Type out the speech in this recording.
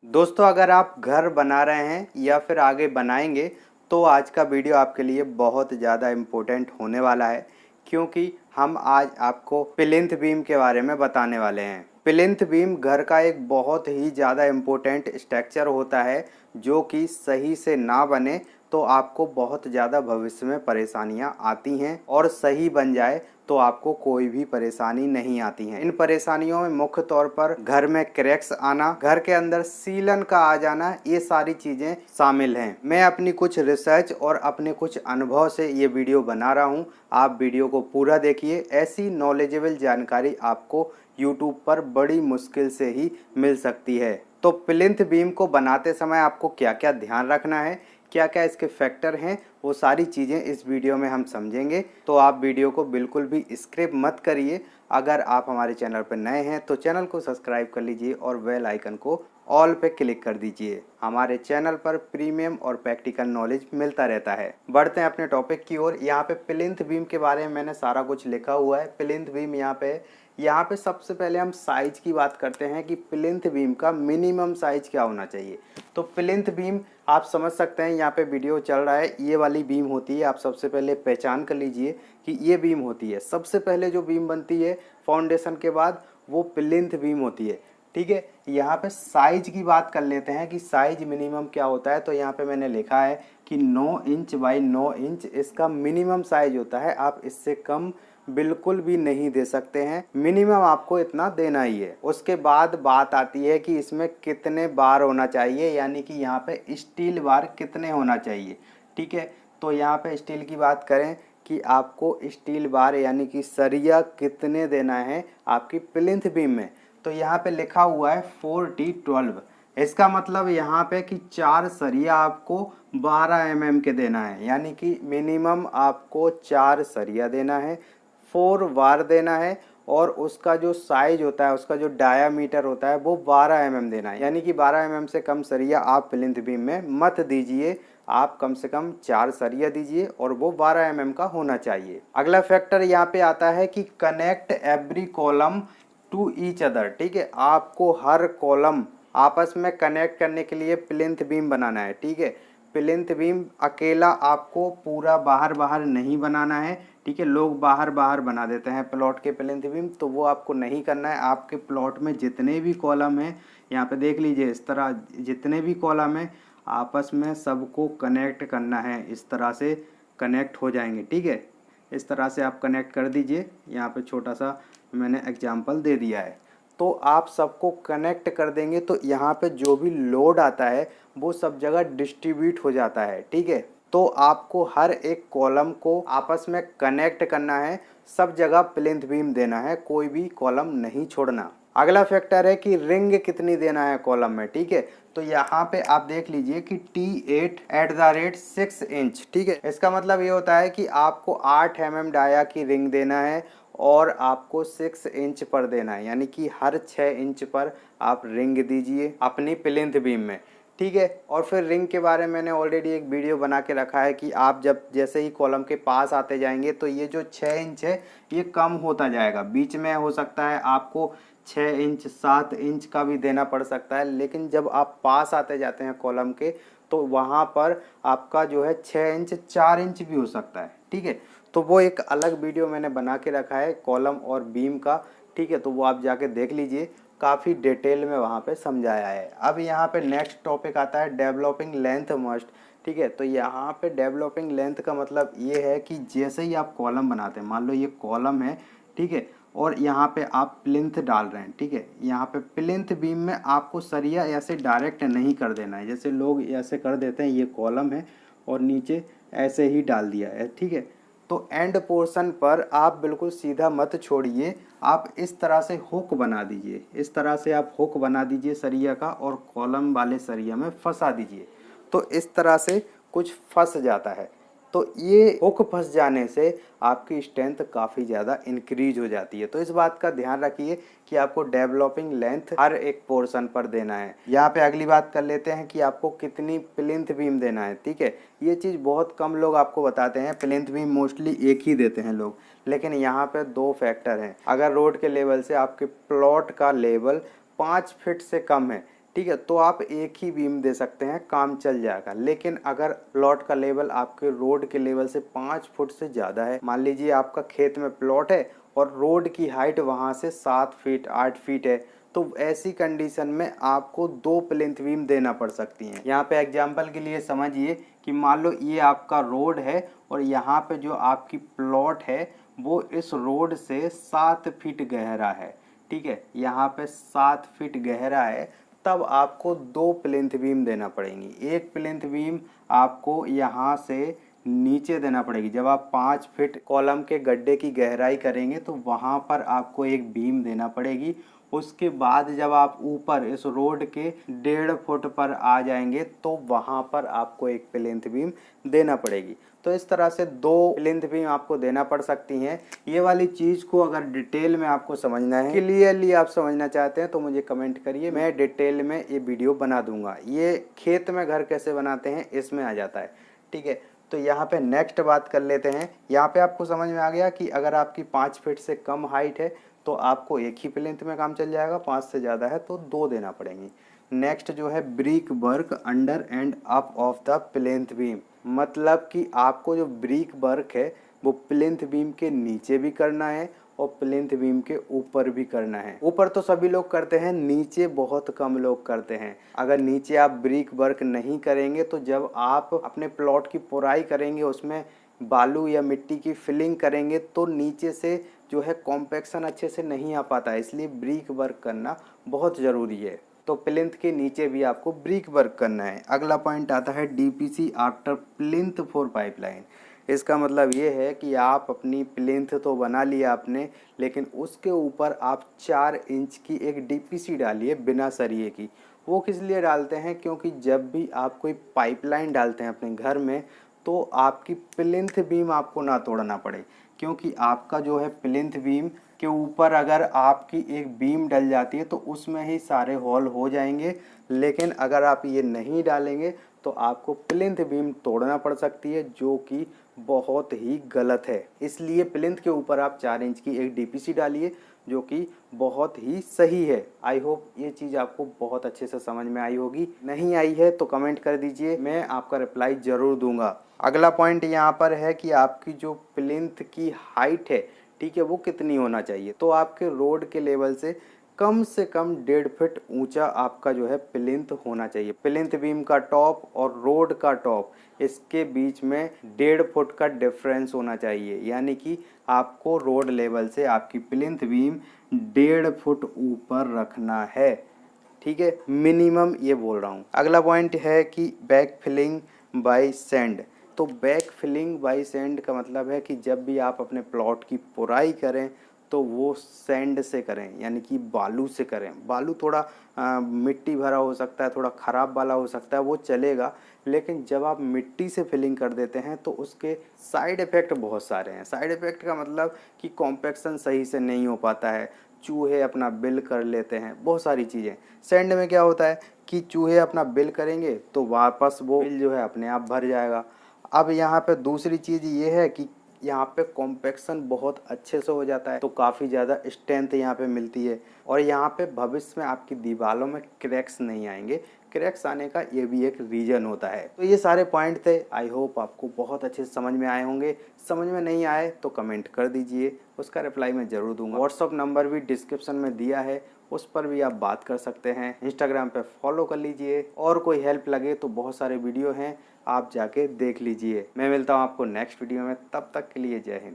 दोस्तों, अगर आप घर बना रहे हैं या फिर आगे बनाएंगे तो आज का वीडियो आपके लिए बहुत ज़्यादा इम्पोर्टेंट होने वाला है, क्योंकि हम आज आपको प्लिंथ बीम के बारे में बताने वाले हैं। प्लिंथ बीम घर का एक बहुत ही ज़्यादा इम्पोर्टेंट स्ट्रक्चर होता है, जो कि सही से ना बने तो आपको बहुत ज़्यादा भविष्य में परेशानियाँ आती हैं, और सही बन जाए तो आपको कोई भी परेशानी नहीं आती है। इन परेशानियों में मुख्य तौर पर घर में क्रैक्स आना, घर के अंदर सीलन का आ जाना, ये सारी चीजें शामिल हैं। मैं अपनी कुछ रिसर्च और अपने कुछ अनुभव से ये वीडियो बना रहा हूँ। आप वीडियो को पूरा देखिए। ऐसी नॉलेजेबल जानकारी आपको यूट्यूब पर बड़ी मुश्किल से ही मिल सकती है। तो प्लिंथ बीम को बनाते समय आपको क्या क्या ध्यान रखना है, क्या क्या इसके फैक्टर हैं, वो सारी चीज़ें इस वीडियो में हम समझेंगे। तो आप वीडियो को बिल्कुल भी स्किप मत करिए। अगर आप हमारे चैनल पर नए हैं तो चैनल को सब्सक्राइब कर लीजिए और बेल आइकन को ऑल पे क्लिक कर दीजिए। हमारे चैनल पर प्रीमियम और प्रैक्टिकल नॉलेज मिलता रहता है। बढ़ते हैं अपने टॉपिक की ओर। यहाँ पे प्लिंथ बीम के बारे में मैंने सारा कुछ लिखा हुआ है। प्लिंथ बीम यहाँ पे सबसे पहले हम साइज की बात करते हैं कि प्लिंथ बीम का मिनिमम साइज क्या होना चाहिए। तो प्लिंथ बीम आप समझ सकते हैं, यहाँ पे वीडियो चल रहा है, ये वाली बीम होती है। आप सबसे पहले पहचान कर लीजिए कि ये बीम होती है। सबसे पहले जो बीम बनती है फाउंडेशन के बाद, वो प्लिंथ बीम होती है। ठीक है, यहाँ पे साइज की बात कर लेते हैं कि साइज मिनिमम क्या होता है। तो यहाँ पे मैंने लिखा है कि 9 इंच बाई 9 इंच इसका मिनिमम साइज होता है। आप इससे कम बिल्कुल भी नहीं दे सकते हैं, मिनिमम आपको इतना देना ही है। उसके बाद बात आती है कि इसमें कितने बार होना चाहिए, यानी कि यहाँ पे स्टील बार कितने होना चाहिए। ठीक है, तो यहाँ पे स्टील की बात करें कि आपको स्टील बार यानी कि सरिया कितने देना है आपकी प्लिंथ बीम में। तो यहाँ पे लिखा हुआ है 4T12। इसका मतलब यहाँ पे कि 4 सरिया आपको 12 mm के देना है, यानी कि मिनिमम आपको 4 सरिया देना है, 4 बार देना है, और उसका जो साइज होता है, उसका जो डायामीटर होता है, वो 12 mm देना है। यानी कि 12 mm से कम सरिया आप प्लिंथ बीम में मत दीजिए। आप कम से कम 4 सरिया दीजिए और वो 12 mm का होना चाहिए। अगला फैक्टर यहाँ पे आता है कि connect every column to each other. ठीक है, आपको हर कॉलम आपस में कनेक्ट करने के लिए प्लिंथ बीम बनाना है। ठीक है, प्लिंथ बीम अकेला आपको पूरा बाहर बाहर नहीं बनाना है। ठीक है, लोग बाहर बाहर बना देते हैं प्लॉट के प्लिंथ बीम, तो वो आपको नहीं करना है। आपके प्लॉट में जितने भी कॉलम हैं, यहाँ पे देख लीजिए, इस तरह जितने भी कॉलम हैं आपस में सबको कनेक्ट करना है। इस तरह से कनेक्ट हो जाएंगे। ठीक है, इस तरह से आप कनेक्ट कर दीजिए। यहाँ पे छोटा सा मैंने एग्जाम्पल दे दिया है। तो आप सबको कनेक्ट कर देंगे तो यहाँ पे जो भी लोड आता है वो सब जगह डिस्ट्रीब्यूट हो जाता है। ठीक है, तो आपको हर एक कॉलम को आपस में कनेक्ट करना है, सब जगह प्लिंथ बीम देना है, कोई भी कॉलम नहीं छोड़ना। अगला फैक्टर है कि रिंग कितनी देना है कॉलम में। ठीक है, तो यहाँ पे आप देख लीजिए कि T8 @ 6 इंच। ठीक है, इसका मतलब ये होता है कि आपको 8 mm डाया की रिंग देना है और आपको 6 इंच पर देना है, यानी कि हर 6 इंच पर आप रिंग दीजिए अपनी प्लिंथ बीम में। ठीक है, और फिर रिंग के बारे में मैंने ऑलरेडी एक वीडियो बना के रखा है कि आप जब जैसे ही कॉलम के पास आते जाएंगे तो ये जो 6 इंच है ये कम होता जाएगा। बीच में हो सकता है आपको 6 इंच 7 इंच का भी देना पड़ सकता है, लेकिन जब आप पास आते जाते हैं कॉलम के तो वहाँ पर आपका जो है 6 इंच 4 इंच भी हो सकता है। ठीक है, तो वो एक अलग वीडियो मैंने बना के रखा है कॉलम और बीम का। ठीक है, तो वो आप जाके देख लीजिए, काफ़ी डिटेल में वहाँ पे समझाया है। अब यहाँ पे नेक्स्ट टॉपिक आता है डेवलपिंग लेंथ मस्ट। ठीक है, तो यहाँ पे डेवलपिंग लेंथ का मतलब ये है कि जैसे ही आप कॉलम बनाते हैं, मान लो ये कॉलम है, ठीक है, और यहाँ पे आप प्लिंथ डाल रहे हैं। ठीक है, यहाँ पे प्लिंथ बीम में आपको सरिया ऐसे डायरेक्ट नहीं कर देना है, जैसे लोग ऐसे कर देते हैं। ये कॉलम है और नीचे ऐसे ही डाल दिया है। ठीक है, तो एंड पोर्शन पर आप बिल्कुल सीधा मत छोड़िए, आप इस तरह से हुक बना दीजिए। इस तरह से आप हुक बना दीजिए सरिया का और कॉलम वाले सरिया में फंसा दीजिए, तो इस तरह से कुछ फंस जाता है। तो ये हुक फंस जाने से आपकी स्ट्रेंथ काफ़ी ज़्यादा इंक्रीज हो जाती है। तो इस बात का ध्यान रखिए कि आपको डेवलपिंग लेंथ हर एक पोर्शन पर देना है। यहाँ पे अगली बात कर लेते हैं कि आपको कितनी प्लिंथ बीम देना है। ठीक है, ये चीज़ बहुत कम लोग आपको बताते हैं। प्लिंथ बीम मोस्टली एक ही देते हैं लोग, लेकिन यहाँ पे 2 फैक्टर हैं। अगर रोड के लेवल से आपके प्लॉट का लेवल 5 फीट से कम है, ठीक है, तो आप एक ही बीम दे सकते हैं, काम चल जाएगा। लेकिन अगर प्लॉट का लेवल आपके रोड के लेवल से 5 फुट से ज़्यादा है, मान लीजिए आपका खेत में प्लॉट है और रोड की हाइट वहाँ से 7 फीट 8 फीट है, तो ऐसी कंडीशन में आपको 2 प्लिंथ बीम देना पड़ सकती हैं। यहाँ पे एग्जाम्पल के लिए समझिए कि मान लो ये आपका रोड है और यहाँ पे जो आपकी प्लॉट है वो इस रोड से 7 फीट गहरा है। ठीक है, यहाँ पे 7 फीट गहरा है, तब आपको 2 प्लिंथ बीम देना पड़ेंगी। एक प्लिंथ बीम आपको यहाँ से नीचे देना पड़ेगी। जब आप 5 फीट कॉलम के गड्ढे की गहराई करेंगे तो वहाँ पर आपको एक बीम देना पड़ेगी। उसके बाद जब आप ऊपर इस रोड के 1.5 फुट पर आ जाएंगे तो वहाँ पर आपको एक प्लिंथ बीम देना पड़ेगी। तो इस तरह से 2 प्लिंथ बीम आपको देना पड़ सकती हैं। ये वाली चीज़ को अगर डिटेल में आपको समझना है, क्लियरली आप समझना चाहते हैं, तो मुझे कमेंट करिए, मैं डिटेल में ये वीडियो बना दूंगा। ये खेत में घर कैसे बनाते हैं इसमें आ जाता है। ठीक है, तो यहाँ पे नेक्स्ट बात कर लेते हैं। यहाँ पे आपको समझ में आ गया कि अगर आपकी 5 फीट से कम हाइट है तो आपको एक ही प्लिंथ में काम चल जाएगा, 5 से ज़्यादा है तो 2 देना पड़ेंगी। नेक्स्ट जो है brick work under and up of the plinth beam, मतलब कि आपको जो ब्रिक वर्क है वो प्लिंथ बीम के नीचे भी करना है और प्लिंथ बीम के ऊपर भी करना है। ऊपर तो सभी लोग करते हैं, नीचे बहुत कम लोग करते हैं। अगर नीचे आप ब्रिक वर्क नहीं करेंगे तो जब आप अपने प्लॉट की पुराई करेंगे, उसमें बालू या मिट्टी की फिलिंग करेंगे, तो नीचे से जो है कॉम्पैक्शन अच्छे से नहीं आ पाता है। इसलिए ब्रिक वर्क करना बहुत ज़रूरी है। तो प्लिंथ के नीचे भी आपको ब्रिक वर्क करना है। अगला पॉइंट आता है DPC after plinth for pipeline. इसका मतलब ये है कि आप अपनी प्लिंथ तो बना लिया आपने, लेकिन उसके ऊपर आप 4 इंच की एक डीपीसी डालिए बिना सरिये की। वो किस लिए डालते हैं? क्योंकि जब भी आप कोई पाइपलाइन डालते हैं अपने घर में तो आपकी प्लिंथ बीम आपको ना तोड़ना पड़े। क्योंकि आपका जो है प्लिंथ बीम के ऊपर अगर आपकी एक बीम डल जाती है तो उसमें ही सारे होल हो जाएंगे। लेकिन अगर आप ये नहीं डालेंगे तो आपको प्लिंथ बीम तोड़ना पड़ सकती है, जो कि बहुत ही गलत है। इसलिए प्लिंथ के ऊपर आप 4 इंच की एक डीपीसी डालिए, जो कि बहुत ही सही है। आई होप ये चीज़ आपको बहुत अच्छे से समझ में आई होगी। नहीं आई है तो कमेंट कर दीजिए, मैं आपका रिप्लाई ज़रूर दूंगा। अगला पॉइंट यहाँ पर है कि आपकी जो प्लिंथ की हाइट है, ठीक है, वो कितनी होना चाहिए। तो आपके रोड के लेवल से कम 1.5 फीट ऊंचा आपका जो है प्लिंथ होना चाहिए। प्लिंथ बीम का टॉप और रोड का टॉप, इसके बीच में 1.5 फुट का डिफरेंस होना चाहिए। यानी कि आपको रोड लेवल से आपकी प्लिंथ बीम 1.5 फुट ऊपर रखना है। ठीक है, मिनिमम ये बोल रहा हूँ। अगला पॉइंट है कि बैक फिलिंग बाय सैंड। तो बैक फिलिंग बाय सैंड का मतलब है कि जब भी आप अपने प्लॉट की पुराई करें तो वो सैंड से करें, यानी कि बालू से करें। बालू थोड़ा मिट्टी भरा हो सकता है, थोड़ा ख़राब वाला हो सकता है, वो चलेगा। लेकिन जब आप मिट्टी से फिलिंग कर देते हैं तो उसके साइड इफ़ेक्ट बहुत सारे हैं। साइड इफ़ेक्ट का मतलब कि कॉम्पैक्शन सही से नहीं हो पाता है, चूहे अपना बिल कर लेते हैं, बहुत सारी चीज़ें। सैंड में क्या होता है कि चूहे अपना बिल करेंगे तो वापस वो बिल जो है अपने आप भर जाएगा। अब यहाँ पे दूसरी चीज़ ये है कि यहाँ पे कॉम्पैक्शन बहुत अच्छे से हो जाता है, तो काफ़ी ज़्यादा स्ट्रेंथ यहाँ पे मिलती है। और यहाँ पे भविष्य में आपकी दीवारों में क्रैक्स नहीं आएंगे। क्रैक्स आने का ये भी एक रीज़न होता है। तो ये सारे पॉइंट थे, आई होप आपको बहुत अच्छे से समझ में आए होंगे। समझ में नहीं आए तो कमेंट कर दीजिए, उसका रिप्लाई मैं ज़रूर दूंगा। व्हाट्सअप नंबर भी डिस्क्रिप्शन में दिया है, उस पर भी आप बात कर सकते हैं। इंस्टाग्राम पे फॉलो कर लीजिए, और कोई हेल्प लगे तो बहुत सारे वीडियो हैं, आप जाके देख लीजिए। मैं मिलता हूँ आपको नेक्स्ट वीडियो में, तब तक के लिए जय हिंद।